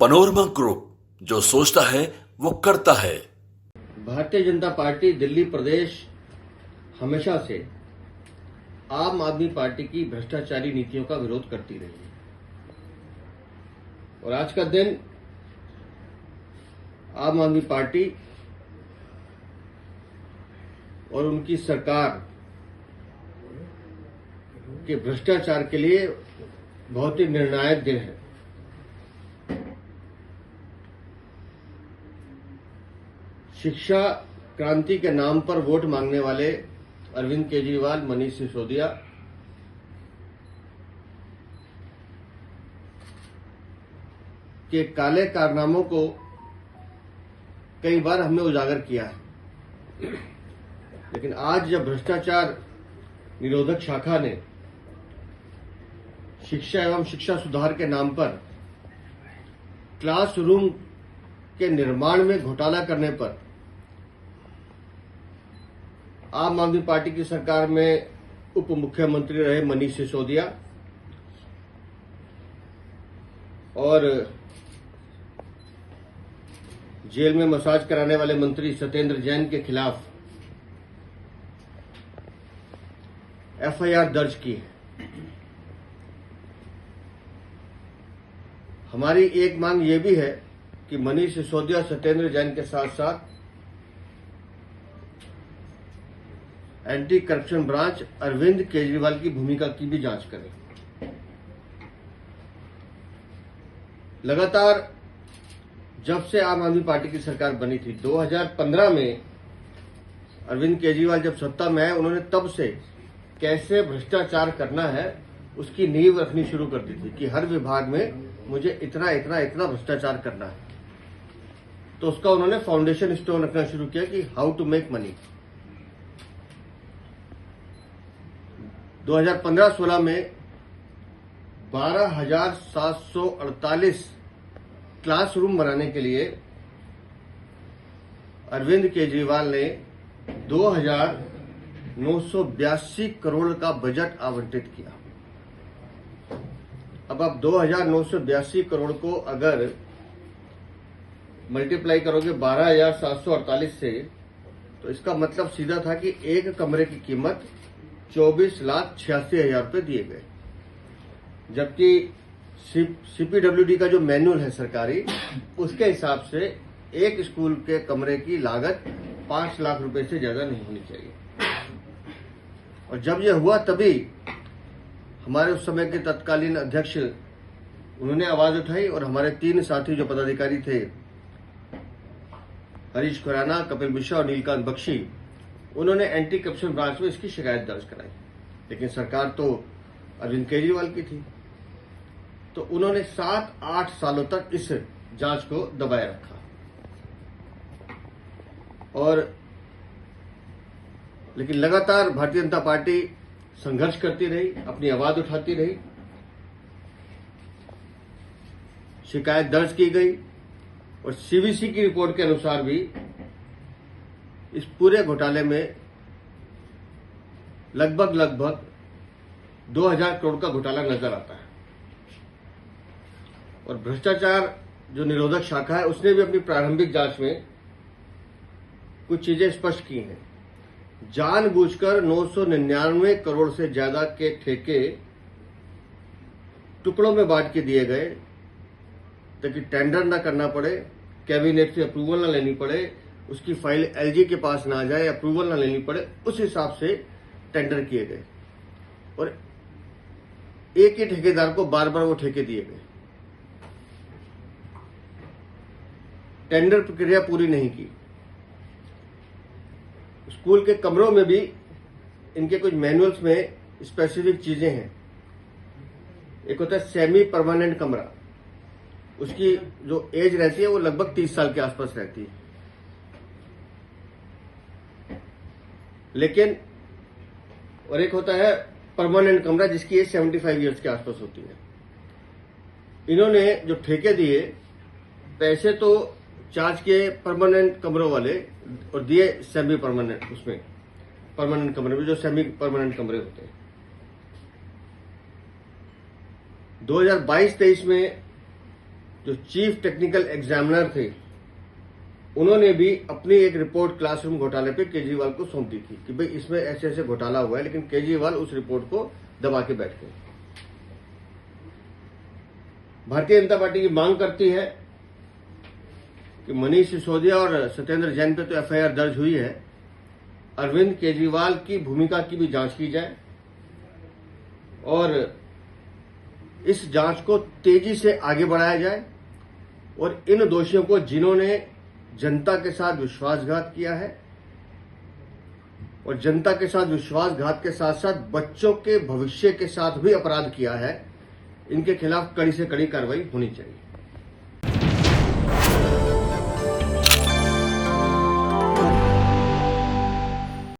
Panorama group, जो सोचता है वो करता है। भारतीय जनता पार्टी दिल्ली प्रदेश हमेशा से आम आदमी पार्टी की भ्रष्टाचारी नीतियों का विरोध करती रही है और आज का दिन आम आदमी पार्टी और उनकी सरकार के भ्रष्टाचार के लिए बहुत ही निर्णायक दिन है। शिक्षा क्रांति के नाम पर वोट मांगने वाले अरविंद केजरीवाल, मनीष सिसोदिया के काले कारनामों को कई बार हमने उजागर किया है, लेकिन आज जब भ्रष्टाचार निरोधक शाखा ने शिक्षा एवं शिक्षा सुधार के नाम पर क्लासरूम के निर्माण में घोटाला करने पर आम आदमी पार्टी की सरकार में उप मुख्यमंत्री रहे मनीष सिसोदिया और जेल में मसाज कराने वाले मंत्री सत्येंद्र जैन के खिलाफ एफआईआर दर्ज की है। हमारी एक मांग ये भी है कि मनीष सिसोदिया, सत्येंद्र जैन के साथ साथ anti corruption branch Arvind Kejriwal की भूमिका की भी जांच करें। लगातार जब से आम आदमी पार्टी की सरकार बनी थी, 2015 में अरविंद केजरीवाल जब सत्ता में आए, उन्होंने तब से कैसे भ्रष्टाचार करना है उसकी नींव रखनी शुरू कर दी थी कि हर विभाग में मुझे इतना इतना इतना भ्रष्टाचार करना है। तो उसका उन्होंने फाउंडेशन स्टोन रखना शुरू किया कि हाउ टू मेक मनी। 2015-16 में 12,748 क्लासरूम बनाने के लिए अरविंद केजरीवाल ने 2,982 करोड़ का बजट आवंटित किया। अब आप 2,982 करोड़ को अगर मल्टीप्लाई करोगे 12,748 से, तो इसका मतलब सीधा था कि एक कमरे की कीमत 24,86,000 रुपये दिए गए, जबकि सीपीडब्ल्यूडी का जो मैनुअल है सरकारी, उसके हिसाब से एक स्कूल के कमरे की लागत 5 लाख रुपए से ज्यादा नहीं होनी चाहिए। और जब यह हुआ तभी हमारे उस समय के तत्कालीन अध्यक्ष उन्होंने आवाज उठाई और हमारे 3 साथी जो पदाधिकारी थे, हरीश खुराना, कपिल मिश्रा और नीलकांत बख्शी, उन्होंने एंटी करप्शन ब्रांच में इसकी शिकायत दर्ज कराई। लेकिन सरकार तो अरविंद केजरीवाल की थी, तो उन्होंने 7-8 सालों तक इस जांच को दबाए रखा और लेकिन लगातार भारतीय जनता पार्टी संघर्ष करती रही, अपनी आवाज उठाती रही, शिकायत दर्ज की गई और सीवीसी की रिपोर्ट के अनुसार भी इस पूरे घोटाले में लगभग 2,000 करोड़ का घोटाला नजर आता है। और भ्रष्टाचार जो निरोधक शाखा है, उसने भी अपनी प्रारंभिक जांच में कुछ चीजें स्पष्ट की हैं। जानबूझकर 999 करोड़ से ज्यादा के ठेके टुकड़ों में बांट के दिए गए ताकि टेंडर न करना पड़े, कैबिनेट से अप्रूवल न लेनी पड़े, उसकी फाइल एलजी के पास ना जाए, अप्रूवल न लेनी पड़े, उस हिसाब से टेंडर किए गए और एक ही ठेकेदार को बार बार वो ठेके दिए गए। टेंडर प्रक्रिया पूरी नहीं की। स्कूल के कमरों में भी इनके कुछ मैनुअल्स में स्पेसिफिक चीजें हैं। एक होता है सेमी परमानेंट कमरा, उसकी जो एज रहती है वो लगभग 30 साल के आसपास रहती है, लेकिन और एक होता है परमानेंट कमरा जिसकी एज 75 ईयर्स के आसपास होती है। इन्होंने जो ठेके दिए, पैसे तो चार्ज किए परमानेंट कमरों वाले और दिए सेमी परमानेंट, उसमें परमानेंट कमरे में जो सेमी परमानेंट कमरे होते हैं। 2022-23 में जो चीफ टेक्निकल एग्जामिनर थे, उन्होंने भी अपनी एक रिपोर्ट क्लासरूम घोटाले पे केजरीवाल को सौंप दी थी कि भाई इसमें ऐसे ऐसे घोटाला हुआ है, लेकिन केजरीवाल उस रिपोर्ट को दबा के बैठ गए। भारतीय जनता पार्टी की मांग करती है कि मनीष सिसोदिया और सत्येंद्र जैन पे तो एफआईआर दर्ज हुई है, अरविंद केजरीवाल की भूमिका की भी जांच की जाए और इस जांच को तेजी से आगे बढ़ाया जाए और इन दोषियों को, जिन्होंने जनता के साथ विश्वासघात किया है और जनता के साथ विश्वासघात के साथ साथ बच्चों के भविष्य के साथ भी अपराध किया है, इनके खिलाफ कड़ी से कड़ी कार्रवाई होनी चाहिए।